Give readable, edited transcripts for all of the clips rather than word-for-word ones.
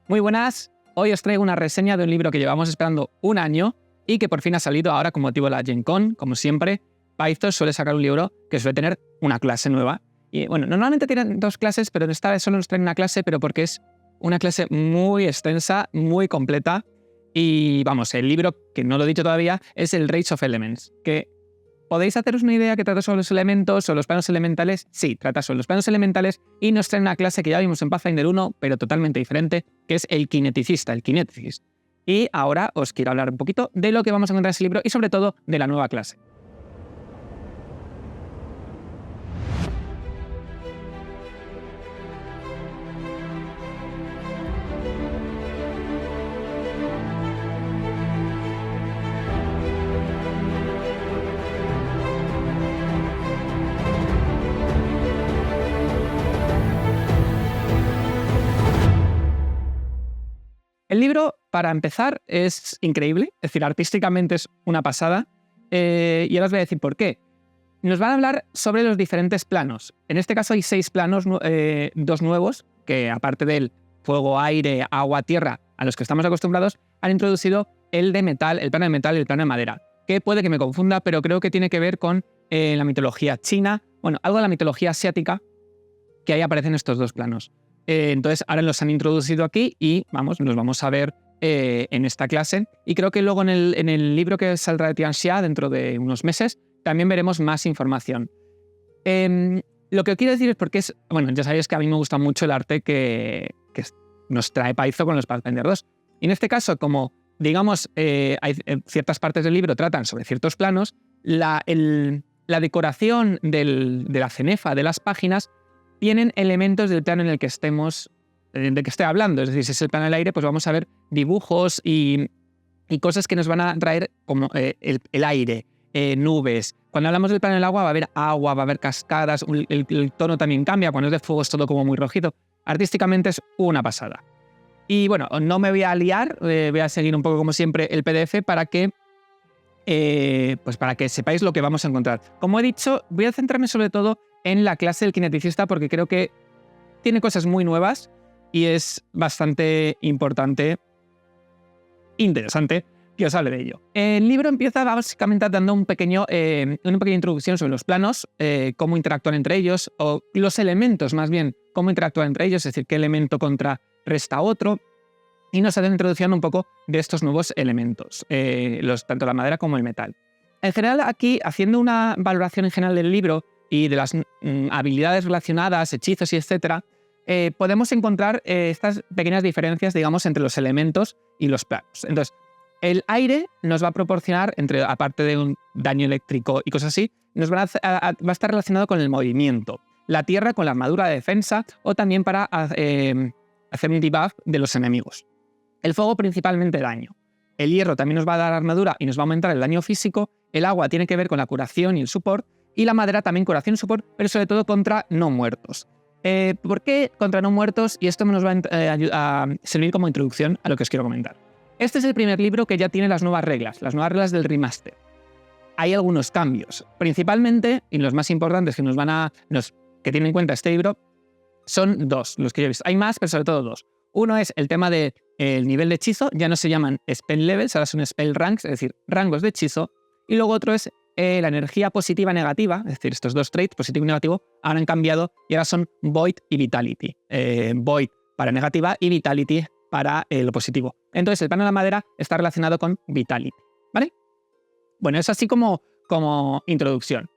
Muy buenas, hoy os traigo una reseña de un libro que llevamos esperando un año y que por fin ha salido ahora con motivo de la Gen Con. Como siempre, Python suele sacar un libro que suele tener una clase nueva. Y bueno, normalmente tienen dos clases, pero esta vez solo nos traen una clase, pero porque es una clase muy extensa, muy completa. Y vamos, el libro, que no lo he dicho todavía, es el Rage of Elements, que ¿podéis haceros una idea que trata sobre los elementos o los planos elementales? Sí, trata sobre los planos elementales y nos trae una clase que ya vimos en Pathfinder 1, pero totalmente diferente, que es el kineticista, el kineticist. Y ahora os quiero hablar un poquito de lo que vamos a encontrar en ese libro y sobre todo de la nueva clase. El libro, para empezar, es increíble, es decir, artísticamente es una pasada, y ahora os voy a decir por qué. Nos van a hablar sobre los diferentes planos. En este caso hay 6 planos, 2 nuevos, que aparte del fuego, aire, agua, tierra, a los que estamos acostumbrados, han introducido el de metal, el plano de metal y el plano de madera, que puede que me confunda, pero creo que tiene que ver con la mitología china, bueno, algo de la mitología asiática, que ahí aparecen estos dos planos. Entonces ahora los han introducido aquí y vamos, los vamos a ver en esta clase. Y creo que luego en el libro que saldrá de Tianxia dentro de unos meses también veremos más información. Lo que quiero decir es porque es, bueno, ya sabéis que a mí me gusta mucho el arte que nos trae Python con los Pathfinder 2. Y en este caso, como digamos, hay ciertas partes del libro tratan sobre ciertos planos, la decoración de la cenefa de las páginas tienen elementos del plano en el que estemos, de que esté hablando. Es decir, si es el plano del aire, pues vamos a ver dibujos y cosas que nos van a traer como el aire, nubes. Cuando hablamos del plano del agua, va a haber agua, va a haber cascadas, el tono también cambia. Cuando es de fuego es todo como muy rojito. Artísticamente es una pasada. Y bueno, no me voy a liar, voy a seguir un poco como siempre el PDF para que sepáis lo que vamos a encontrar. Como he dicho, voy a centrarme sobre todo en la clase del kineticista porque creo que tiene cosas muy nuevas y es bastante importante, interesante que os hable de ello. El libro empieza básicamente dando una pequeña introducción sobre los planos, cómo interactúan entre ellos, o los elementos más bien, cómo interactúan entre ellos, es decir, qué elemento contrarresta a otro, y nos hace introducción un poco de estos nuevos elementos, tanto la madera como el metal. En general, aquí, haciendo una valoración en general del libro y de las habilidades relacionadas, hechizos y etcétera, podemos encontrar estas pequeñas diferencias, digamos, entre los elementos y los planos. Entonces, el aire nos va a proporcionar, aparte de un daño eléctrico y cosas así, va a estar relacionado con el movimiento. La tierra con la armadura de defensa o también para hacer un debuff de los enemigos. El fuego principalmente daño. El hierro también nos va a dar armadura y nos va a aumentar el daño físico. El agua tiene que ver con la curación y el support. Y la madera también curación y support, pero sobre todo contra no muertos. ¿Por qué contra no muertos? Y esto nos va a servir como introducción a lo que os quiero comentar. Este es el primer libro que ya tiene las nuevas reglas del remaster. Hay algunos cambios. Principalmente, y los más importantes que tienen en cuenta este libro, son 2, los que yo he visto. Hay más, pero sobre todo 2. Uno es el tema del nivel de hechizo, ya no se llaman spell levels, ahora son spell ranks, es decir, rangos de hechizo. Y luego otro es la energía positiva y negativa, es decir, estos 2 traits, positivo y negativo, ahora han cambiado y ahora son Void y Vitality. Void para negativa y Vitality para lo positivo. Entonces, el plano de la madera está relacionado con Vitality, ¿vale? Bueno, es así como introducción.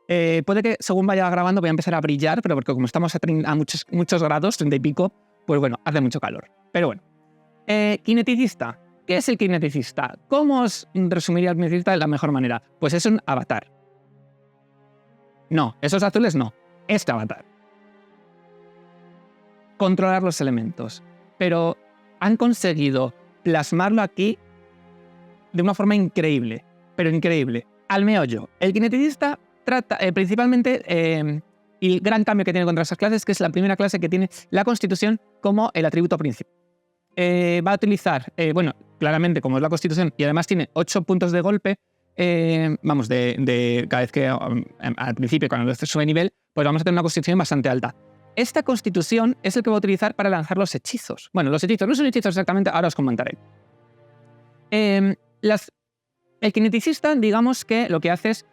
Puede que según vaya grabando voy a empezar a brillar, pero porque como estamos a muchos grados, 30 y pico, pues bueno, hace mucho calor. Pero bueno. Kineticista. ¿Qué es el kineticista? ¿Cómo os resumiría el kineticista de la mejor manera? Pues es un avatar. No, esos azules no. Este avatar. Controlar los elementos. Pero han conseguido plasmarlo aquí de una forma increíble. Pero increíble. Al meollo. El kineticista trata principalmente y el gran cambio que tiene contra esas clases, que es la primera clase que tiene la Constitución como el atributo principal. Va a utilizar, claramente como es la Constitución, y además tiene 8 puntos de golpe, de cada vez que al principio, cuando se sube nivel, pues vamos a tener una Constitución bastante alta. esta constitución es el que va a utilizar para lanzar los hechizos. Bueno, los hechizos no son hechizos exactamente, ahora os comentaré. El kineticista, digamos que lo que hace es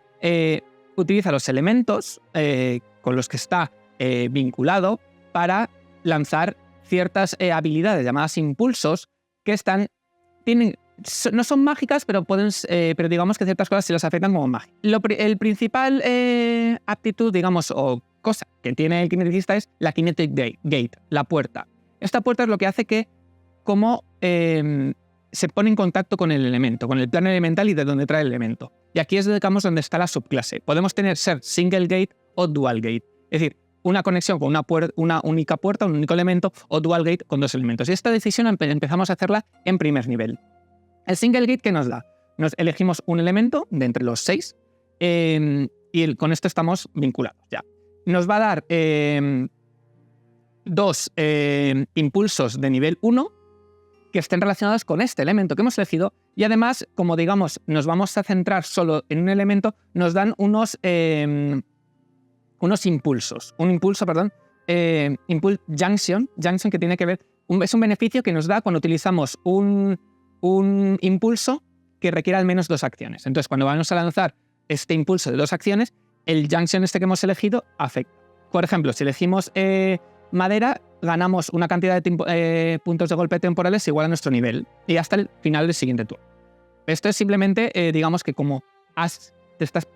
utiliza los elementos con los que está vinculado para lanzar ciertas habilidades llamadas impulsos que no son mágicas, pero pero digamos que ciertas cosas se las afectan como magia. El principal aptitud, digamos, o cosa que tiene el kineticista es la kinetic gate, la puerta. Esta puerta es lo que hace que se pone en contacto con el elemento, con el plano elemental y de donde trae el elemento. Y aquí es, digamos, donde está la subclase. Podemos ser single gate o dual gate. Es decir, una conexión con una única puerta, un único elemento, o dual gate con dos elementos. Y esta decisión empezamos a hacerla en primer nivel. El single gate, ¿qué nos da? Nos elegimos un elemento de entre los 6 y con esto estamos vinculados ya. Nos va a dar dos impulsos de nivel 1 que estén relacionados con este elemento que hemos elegido y además, como digamos, nos vamos a centrar solo en un elemento, nos dan unos impulsos. Un impulso, perdón, impulse junction que tiene que ver, es un beneficio que nos da cuando utilizamos un impulso que requiera al menos 2 acciones. Entonces, cuando vamos a lanzar este impulso de 2 acciones, el junction que hemos elegido afecta. Por ejemplo, si elegimos madera, ganamos una cantidad de puntos de golpe temporales igual a nuestro nivel y hasta el final del siguiente turno. Esto es simplemente, digamos que como te estás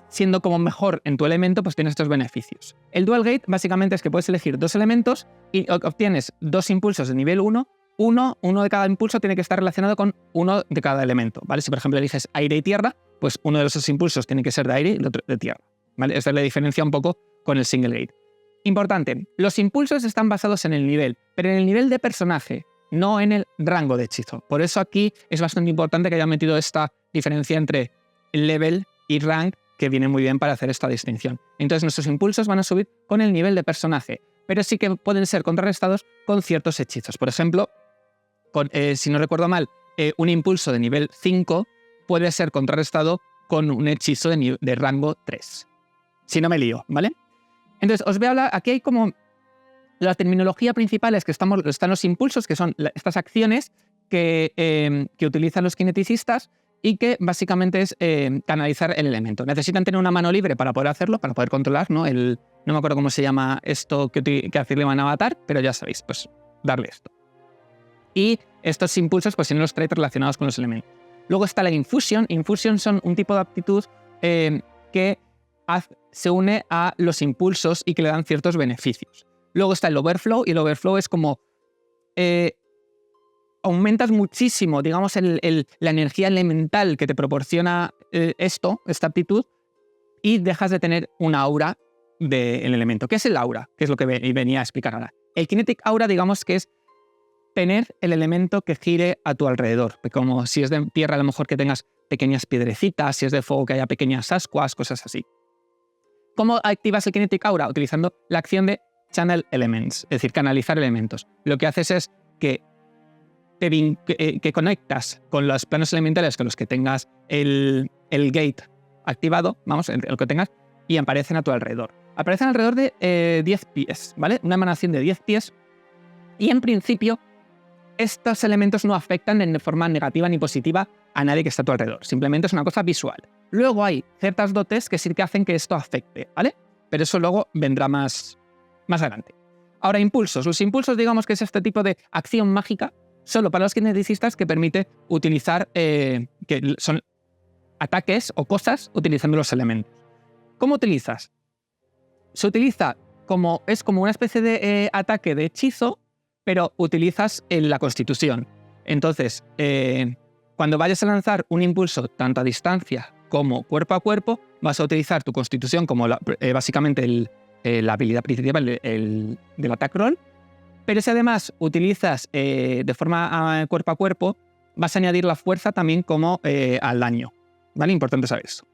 siendo como mejor en tu elemento, pues tienes estos beneficios. El dual gate básicamente es que puedes elegir 2 elementos y obtienes 2 impulsos de nivel 1. Uno de cada impulso tiene que estar relacionado con uno de cada elemento, ¿vale? Si por ejemplo eliges aire y tierra, pues uno de esos impulsos tiene que ser de aire y el otro de tierra, ¿vale? Esta es la diferencia un poco con el single gate. Importante, los impulsos están basados en el nivel, pero en el nivel de personaje, no en el rango de hechizo. Por eso aquí es bastante importante que hayan metido esta diferencia entre level y rank, que viene muy bien para hacer esta distinción. Entonces nuestros impulsos van a subir con el nivel de personaje, pero sí que pueden ser contrarrestados con ciertos hechizos. Por ejemplo, si no recuerdo mal, un impulso de nivel 5 puede ser contrarrestado con un hechizo de rango 3. Si no me lío, ¿vale? Entonces, os voy a hablar, aquí hay como la terminología principal es que están los impulsos, que son estas acciones que utilizan los kineticistas y que básicamente es canalizar el elemento. Necesitan tener una mano libre para poder hacerlo, para poder controlar, ¿no? No me acuerdo cómo se llama esto que hacerle un avatar, pero ya sabéis, pues darle esto. Y estos impulsos pues tienen los traits relacionados con los elementos. Luego está la infusion. Infusion son un tipo de aptitud que se une a los impulsos y que le dan ciertos beneficios. Luego está el overflow, y el overflow es como aumentas muchísimo, digamos, la energía elemental que te proporciona esta aptitud, y dejas de tener una aura del elemento. ¿Qué es el aura? Que es lo que venía a explicar ahora. El kinetic aura, digamos que es tener el elemento que gire a tu alrededor. Como si es de tierra, a lo mejor que tengas pequeñas piedrecitas, si es de fuego que haya pequeñas ascuas, cosas así. ¿Cómo activas el Kinetic Aura? Utilizando la acción de Channel Elements, es decir, canalizar elementos. Lo que haces es que conectas con los planos elementales con los que tengas el gate activado, vamos, el que tengas, y aparecen a tu alrededor. Aparecen alrededor de 10 pies, ¿vale? Una emanación de 10 pies, y en principio estos elementos no afectan de forma negativa ni positiva a nadie que está a tu alrededor. Simplemente es una cosa visual. Luego hay ciertas dotes que sí que hacen que esto afecte, ¿vale? Pero eso luego vendrá más adelante. Ahora, impulsos. Los impulsos, digamos que es este tipo de acción mágica solo para los kineticistas que permite utilizar, que son ataques o cosas utilizando los elementos. ¿Cómo utilizas? Se utiliza es como una especie de ataque de hechizo, pero utilizas la constitución. Entonces, cuando vayas a lanzar un impulso tanto a distancia como cuerpo a cuerpo, vas a utilizar tu constitución como básicamente la habilidad principal del attack roll, pero si además utilizas de forma cuerpo a cuerpo, vas a añadir la fuerza también como al daño, ¿vale? Importante saber eso.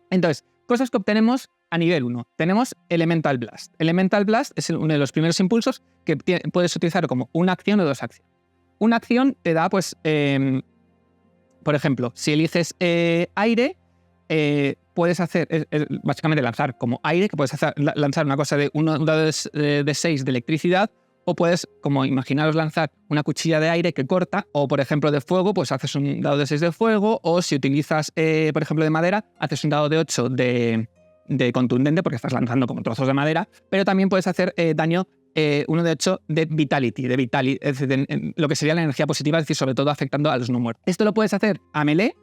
Entonces, cosas que obtenemos a nivel 1. Tenemos Elemental Blast. Elemental Blast es uno de los primeros impulsos que puedes utilizar como una acción o 2 acciones. Una acción te da, pues, por ejemplo, si eliges aire, puedes hacer, básicamente lanzar como aire, que puedes lanzar una cosa de un dado de 6 de electricidad, o puedes, como imaginaros, lanzar una cuchilla de aire que corta, o por ejemplo de fuego, pues haces un dado de 6 de fuego, o si utilizas, por ejemplo, de madera, haces un dado de 8 de contundente, porque estás lanzando como trozos de madera, pero también puedes hacer daño, uno de 8 de vitality, es decir, lo que sería la energía positiva, es decir, sobre todo afectando a los no muertos. Esto lo puedes hacer a melee,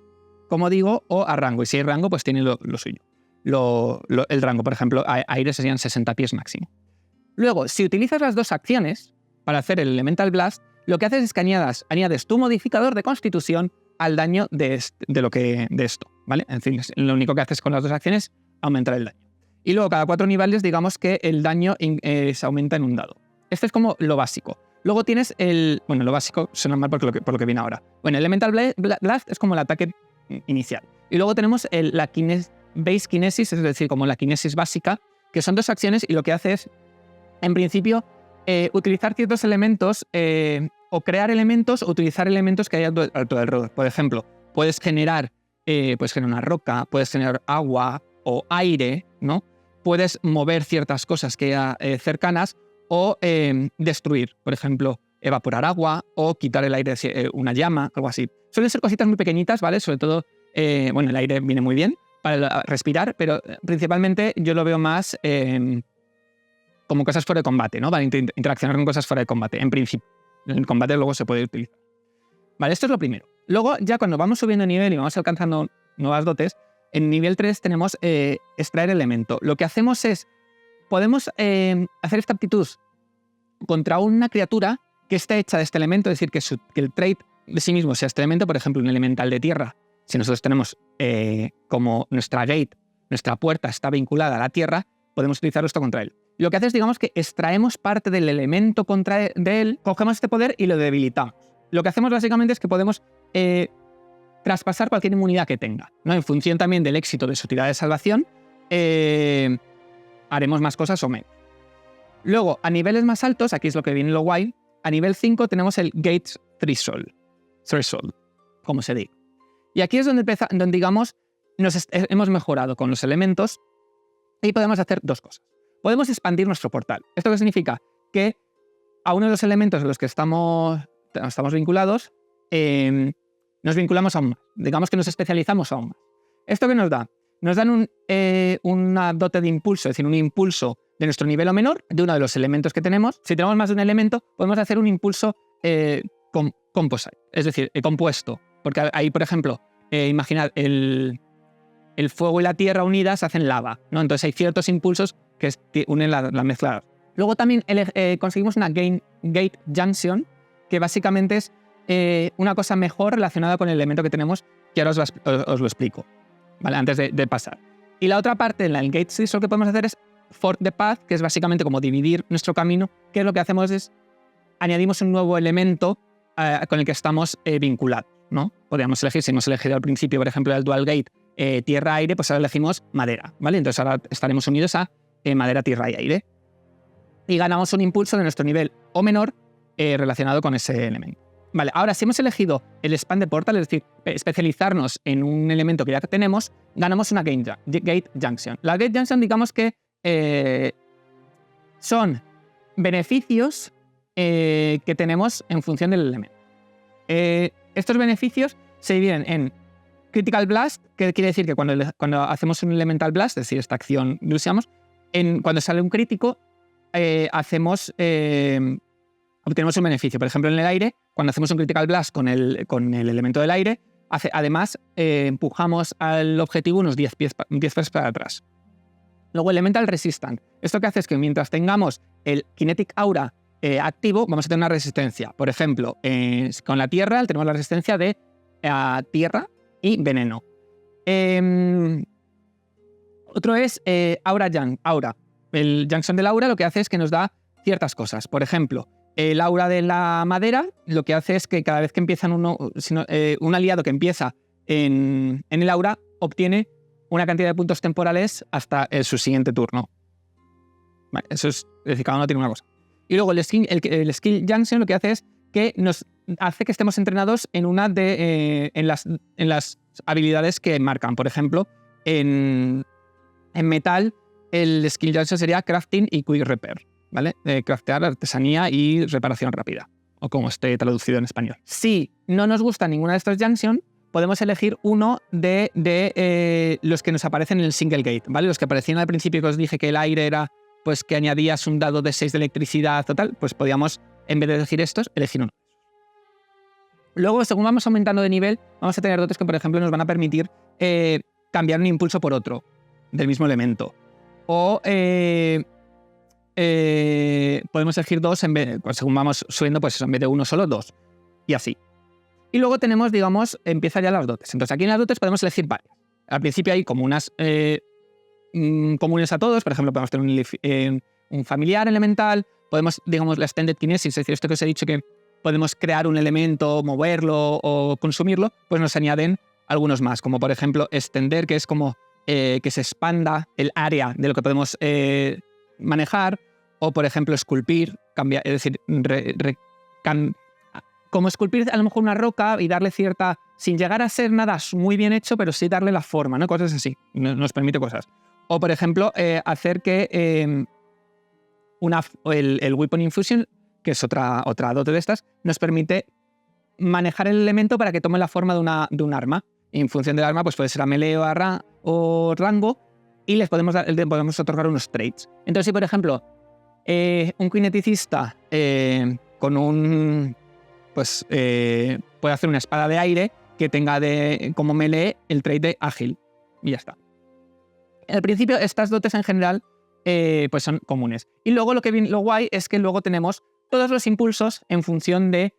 como digo, o a rango, y si hay rango, pues tiene lo suyo. El rango, por ejemplo, aire serían 60 pies máximo. Luego, si utilizas las dos acciones para hacer el Elemental Blast, lo que haces es que añades tu modificador de constitución al daño de esto, ¿vale? En fin, lo único que haces con las dos acciones es aumentar el daño. Y luego, cada 4 niveles, digamos que el daño se aumenta en un dado. Este es como lo básico. Luego tienes lo básico suena mal por lo que viene ahora. Bueno, el Elemental Blast es como el ataque inicial. Y luego tenemos la Base Kinesis, es decir, como la Kinesis básica, que son 2 acciones y lo que hace es, en principio, utilizar ciertos elementos o crear elementos o utilizar elementos que hay a tu alrededor. Por ejemplo, puedes generar una roca, puedes generar agua o aire, ¿no? Puedes mover ciertas cosas que hay cercanas o destruir, por ejemplo, evaporar agua o quitar el aire, una llama, algo así. Suelen ser cositas muy pequeñitas, ¿vale? Sobre todo, el aire viene muy bien para respirar, pero principalmente yo lo veo más como cosas fuera de combate, ¿no? Para interaccionar con cosas fuera de combate, en principio. En el combate luego se puede utilizar. Vale, esto es lo primero. Luego, ya cuando vamos subiendo de nivel y vamos alcanzando nuevas dotes, en nivel 3 tenemos extraer elemento. Lo que hacemos es, podemos hacer esta aptitud contra una criatura que está hecha de este elemento, es decir, que el trait de sí mismo sea este elemento, por ejemplo, un elemental de tierra. Si nosotros tenemos como nuestra gate, nuestra puerta está vinculada a la tierra, podemos utilizar esto contra él. Lo que hace es, digamos, que extraemos parte del elemento de él, cogemos este poder y lo debilitamos. Lo que hacemos básicamente es que podemos traspasar cualquier inmunidad que tenga, ¿no? En función también del éxito de su tirada de salvación, haremos más cosas o menos. Luego, a niveles más altos, aquí es lo que viene lo guay, a nivel 5 tenemos el Gate Threshold, como se diga. Y aquí es donde digamos, hemos mejorado con los elementos y podemos hacer 2 cosas. Podemos expandir nuestro portal. ¿Esto qué significa? Que a uno de los elementos en los que estamos vinculados, nos vinculamos aún más. Digamos que nos especializamos aún más. ¿Esto qué nos da? Nos dan una dote de impulso, es decir, un impulso de nuestro nivel o menor, de uno de los elementos que tenemos. Si tenemos más de un elemento, podemos hacer un impulso composite, es decir, compuesto. Porque ahí, por ejemplo, imaginad, el fuego y la tierra unidas hacen lava, ¿no? Entonces hay ciertos impulsos que unen la mezcla. Luego también conseguimos una Gate Junction, que básicamente es una cosa mejor relacionada con el elemento que tenemos, que ahora os lo explico, ¿vale? Antes de pasar. Y la otra parte, en el Gate Threshold, que podemos hacer es Fork the Path, que es básicamente como dividir nuestro camino, que lo que hacemos es añadimos un nuevo elemento con el que estamos vinculados, ¿no? Podríamos elegir, si hemos elegido al principio, por ejemplo, el Dual Gate tierra-aire, pues ahora elegimos madera, ¿vale? Entonces ahora estaremos unidos a madera, tierra y aire. Y ganamos un impulso de nuestro nivel o menor relacionado con ese elemento. Vale, ahora si hemos elegido el Expand Portal, es decir, especializarnos en un elemento que ya tenemos, ganamos una Gate Junction. La Gate Junction, digamos que son beneficios que tenemos en función del elemento. Estos beneficios se dividen en Critical Blast, que quiere decir que cuando hacemos un Elemental Blast, es decir, esta acción que usamos, cuando sale un crítico, obtenemos un beneficio. Por ejemplo, en el aire, cuando hacemos un Critical Blast con el elemento del aire, además empujamos al objetivo unos 10 pies para atrás. Luego, Elemental Resistant. Esto que hace es que mientras tengamos el Kinetic Aura activo, vamos a tener una resistencia. Por ejemplo, con la tierra tenemos la resistencia de tierra y veneno. Otro es Aura. El Junction del Aura lo que hace es que nos da ciertas cosas. Por ejemplo, el Aura de la madera lo que hace es que cada vez que empiezan un aliado que empieza en el Aura obtiene una cantidad de puntos temporales hasta su siguiente turno. Vale, eso es decir, cada uno tiene una cosa. Y luego el Skill Junction lo que hace es que nos hace que estemos entrenados en las habilidades que marcan. Por ejemplo, En metal, el skill junction sería crafting y quick repair, ¿vale? Craftear, artesanía y reparación rápida, o como esté traducido en español. Si no nos gusta ninguna de estos junction, podemos elegir uno de los que nos aparecen en el single gate, ¿vale? Los que aparecían al principio, que os dije que el aire era, pues que añadías un dado de 6 de electricidad o tal, pues podíamos, en vez de elegir estos, elegir uno. Luego, según vamos aumentando de nivel, vamos a tener dotes que, por ejemplo, nos van a permitir cambiar un impulso por otro del mismo elemento. O podemos elegir dos, según vamos subiendo, pues eso, en vez de uno solo, dos. Y así. Y luego tenemos, digamos, empieza ya las dotes. Entonces aquí en las dotes podemos elegir varias. Al principio hay como unas comunes a todos. Por ejemplo, podemos tener un familiar elemental. Podemos, digamos, la extended kinesis, es decir, esto que os he dicho que podemos crear un elemento, moverlo o consumirlo, pues nos añaden algunos más, como por ejemplo extender, que es como que se expanda el área de lo que podemos manejar, o por ejemplo esculpir, cambiar, es decir, como esculpir a lo mejor una roca y darle cierta, sin llegar a ser nada muy bien hecho, pero sí darle la forma, ¿no? Cosas así, nos permite cosas. O por ejemplo, hacer que el Weapon Infusion, que es otra dote de estas, nos permite manejar el elemento para que tome la forma de un arma. Y en función del arma, pues puede ser a melee o rango, y les podemos otorgar unos traits. Entonces, si por ejemplo, un kineticista con un... pues puede hacer una espada de aire que tenga como melee el trait de ágil. Y ya está. Al principio, estas dotes en general pues son comunes. Y luego lo guay es que luego tenemos todos los impulsos en función de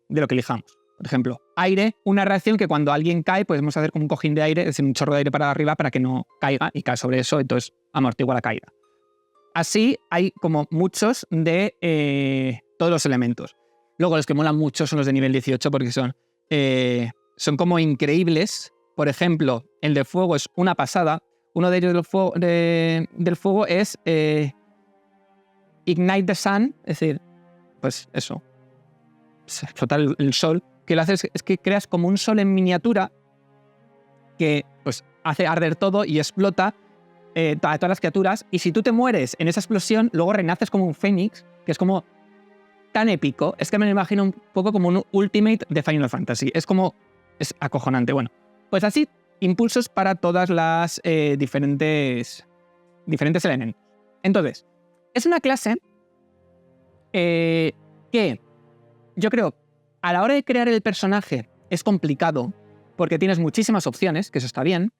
lo que elijamos. Por ejemplo, aire, una reacción que cuando alguien cae podemos hacer como un cojín de aire, es decir, un chorro de aire para arriba para que no caiga y cae sobre eso, entonces amortigua la caída. Así hay como muchos de todos los elementos. Luego los que molan mucho son los de nivel 18 porque son como increíbles. Por ejemplo, el de fuego es una pasada. Uno de ellos del fuego es Ignite the Sun, es decir, pues eso, explotar el sol. Que lo haces es que creas como un sol en miniatura que pues hace arder todo y explota a todas las criaturas. Y si tú te mueres en esa explosión, luego renaces como un fénix, que es como tan épico. Es que me lo imagino un poco como un Ultimate de Final Fantasy. Es acojonante. Bueno, pues así, impulsos para todas las diferentes elementos. Entonces, es una clase que yo creo a la hora de crear el personaje es complicado porque tienes muchísimas opciones, que eso está bien,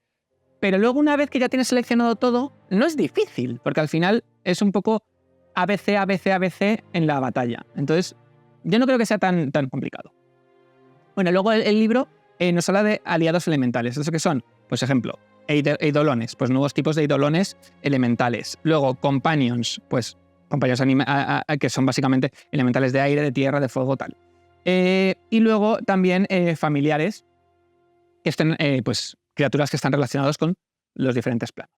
pero luego una vez que ya tienes seleccionado todo, no es difícil, porque al final es un poco ABC, ABC, ABC en la batalla. Entonces, yo no creo que sea tan complicado. Bueno, luego el libro nos habla de aliados elementales. ¿Eso qué son? Pues ejemplo, eidolones, pues nuevos tipos de eidolones elementales. Luego, companions, pues companions que son básicamente elementales de aire, de tierra, de fuego, tal. Y luego también familiares, que estén, pues criaturas que están relacionadas con los diferentes planos.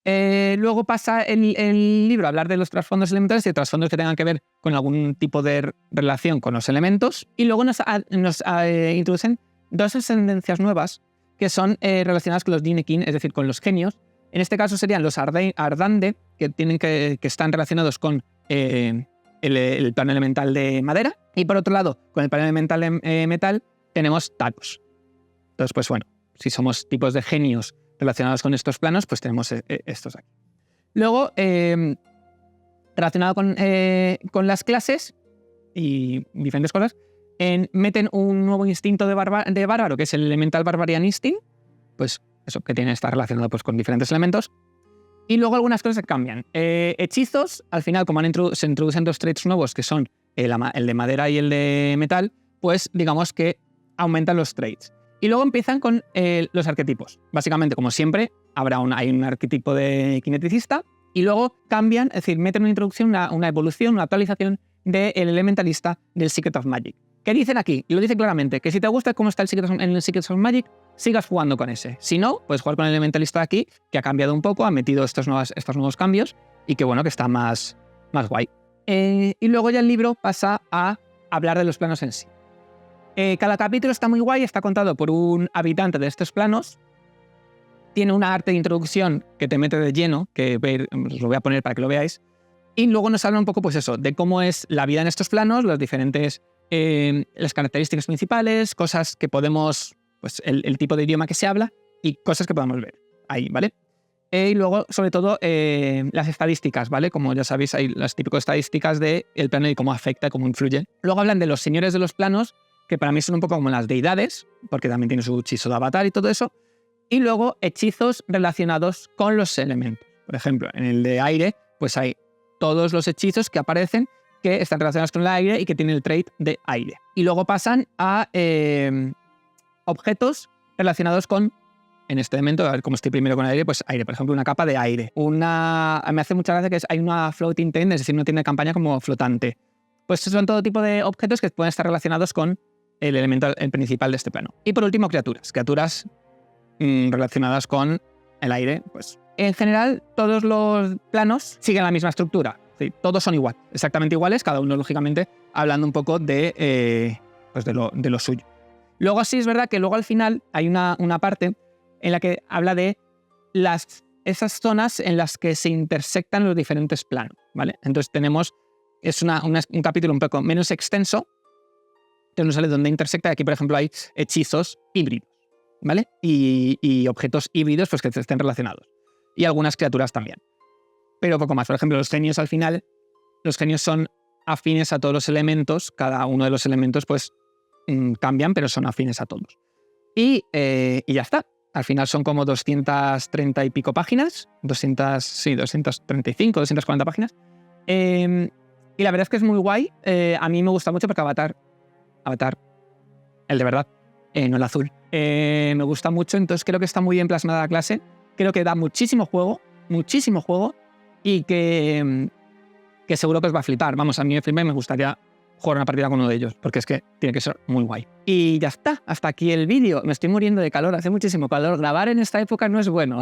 Luego pasa el libro a hablar de los trasfondos elementales y de trasfondos que tengan que ver con algún tipo de relación con los elementos. Y luego nos introducen dos ascendencias nuevas que son relacionadas con los Dinekin, es decir, con los genios. En este caso serían los Ardande, que están relacionados con el plano elemental de madera. Y por otro lado, con el plano elemental de metal, tenemos Talos. Entonces, pues bueno, si somos tipos de genios relacionados con estos planos, pues tenemos estos aquí. Luego, relacionado con las clases y diferentes cosas, meten un nuevo instinto de bárbaro, que es el Elemental Barbarian Instinct, pues eso, que está relacionado pues, con diferentes elementos. Y luego algunas cosas que cambian. Hechizos, al final, como se introducen dos traits nuevos, que son el de madera y el de metal, pues digamos que aumentan los traits. Y luego empiezan con los arquetipos. Básicamente, como siempre, hay un arquetipo de kineticista y luego cambian, es decir, meten una introducción, una evolución, una actualización del elementalista del Secret of Magic. ¿Qué dicen aquí? Y lo dice claramente, que si te gusta cómo está en el Secret of Magic, sigas jugando con ese. Si no, puedes jugar con el elementalista de aquí, que ha cambiado un poco, ha metido estos nuevos cambios y que bueno, que está más guay. Y luego ya el libro pasa a hablar de los planos en sí. Cada capítulo está muy guay, está contado por un habitante de estos planos tiene una arte de introducción que te mete de lleno, que os lo voy a poner para que lo veáis. Y luego nos habla un poco, pues eso, de cómo es la vida en estos planos, los diferentes, las características principales, cosas que podemos, pues el tipo de idioma que se habla y cosas que podamos ver ahí, ¿vale? Y luego, sobre todo, las estadísticas, ¿vale? Como ya sabéis, hay las típicas estadísticas del plano y cómo afecta, cómo influye. Luego hablan de los señores de los planos, que para mí son un poco como las deidades, porque también tiene su hechizo de avatar y todo eso. Y luego hechizos relacionados con los elementos. Por ejemplo, en el de aire, pues hay todos los hechizos que aparecen que están relacionados con el aire y que tienen el trait de aire. Y luego pasan a objetos relacionados con, en este elemento, a ver cómo estoy primero con el aire, pues aire, por ejemplo, una capa de aire. Me hace mucha gracia que hay una floating tent, es decir, una tienda de campaña como flotante. Pues son todo tipo de objetos que pueden estar relacionados con el elemento principal de este plano. Y por último, criaturas relacionadas con el aire. Pues en general, todos los planos siguen la misma estructura. ¿Sí? Todos son igual, exactamente iguales, cada uno, lógicamente, hablando un poco de lo suyo. Luego sí es verdad que luego al final hay una parte en la que habla de esas zonas en las que se intersectan los diferentes planos, ¿vale? Entonces es un capítulo un poco menos extenso, que nos sale donde intersecta. Aquí, por ejemplo, hay hechizos híbridos, ¿vale? Y objetos híbridos pues, que estén relacionados. Y algunas criaturas también. Pero poco más. Por ejemplo, los genios al final, los genios son afines a todos los elementos. Cada uno de los elementos pues cambian, pero son afines a todos. Y ya está. Al final son como 230 y pico páginas. 235, 240 páginas. Y la verdad es que es muy guay. A mí me gusta mucho porque Avatar, el de verdad, no el azul, me gusta mucho. Entonces creo que está muy bien plasmada la clase. Creo que da muchísimo juego y que seguro que os va a flipar. Vamos, a mí me flipa y me gustaría jugar una partida con uno de ellos, porque es que tiene que ser muy guay. Y ya está, hasta aquí el vídeo. Me estoy muriendo de calor, hace muchísimo calor. Grabar en esta época no es bueno.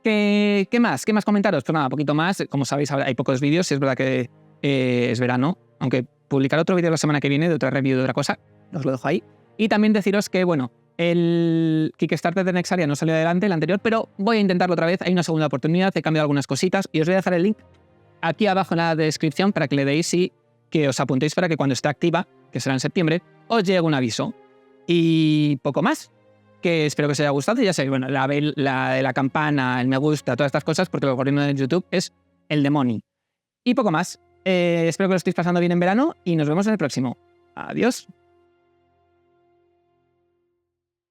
¿Qué más? ¿Qué más comentaros? Pues nada, poquito más. Como sabéis, hay pocos vídeos y es verdad que es verano, aunque publicaré otro vídeo la semana que viene de otra review de otra cosa, os lo dejo ahí. Y también deciros que, bueno, el Kickstarter de Nexaria no salió adelante, el anterior, pero voy a intentarlo otra vez. Hay una segunda oportunidad, he cambiado algunas cositas y os voy a dejar el link aquí abajo en la descripción para que le deis y que os apuntéis para que cuando esté activa, que será en septiembre, os llegue un aviso. Y poco más, que espero que os haya gustado. Y ya sabéis, bueno, la de la campana, el me gusta, todas estas cosas, porque lo corriendo en YouTube es el demonio. Y poco más. Espero que lo estéis pasando bien en verano y nos vemos en el próximo. Adiós.